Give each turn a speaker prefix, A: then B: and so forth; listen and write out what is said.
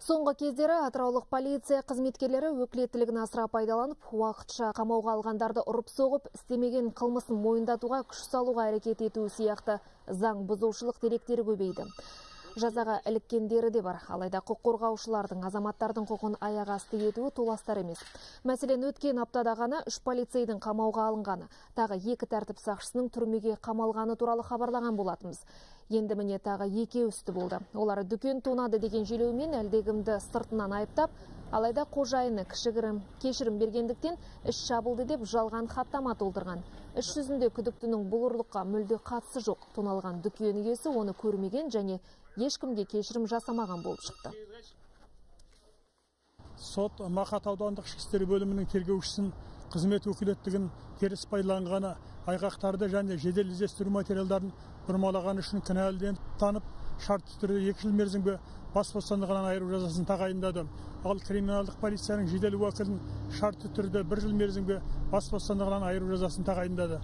A: Соңғы кездері атыраулық полиция қызметкерлері өкілеттілігін асыра пайдаланып, уақытша қамауға алғандарды ұрып соғып, істемеген қылмысын мойындатуға күш салуға әрекет ету сияқты заң бұзушылық деректері көбейді. Жазаға іліккендері де бар, алайда құқық қорғаушылардың азаматтардың құқын аяқ асты етуі толастар емес. Мәселен, өткен аптада ғана 3 полицейдің қамауға алынғаны, тағы 2 тәртіп сақшысының түрмеге қамалғаны туралы хабарлаған болатымыз. Енді міне тағы 2 үсті болды. Олар дүкен тонады деген желеумен әлдегімді сыртынан айыптап, алайда қожайыны кешірім бергендіктен іс жабылды деп жалған хаттама толтырған. Іс жүзінде күдіктінің бұл ұрлыққа мүлде қатысы жоқ. Тоналған дүкен иесі оны көрмеген және ешкімге кешірім жасамаған болып шықты.
B: Сот Мақат аудандық ішкі істер бөлімінің тергеушісін қызмет өкілеттігін теріс пайдаланғаны, айғақтарды және жедел іздестіру материалдарын бұрмалағаны үшін кінәлі танып, шартты түрде 2 жыл мерзімге бас бостандығынан айыру жазасын тағайындады. Ал криминалдық полицияның жедел уәкілін шартты түрде 1 жыл мерзімге бас бостандығынан айыру жазасын тағайындады.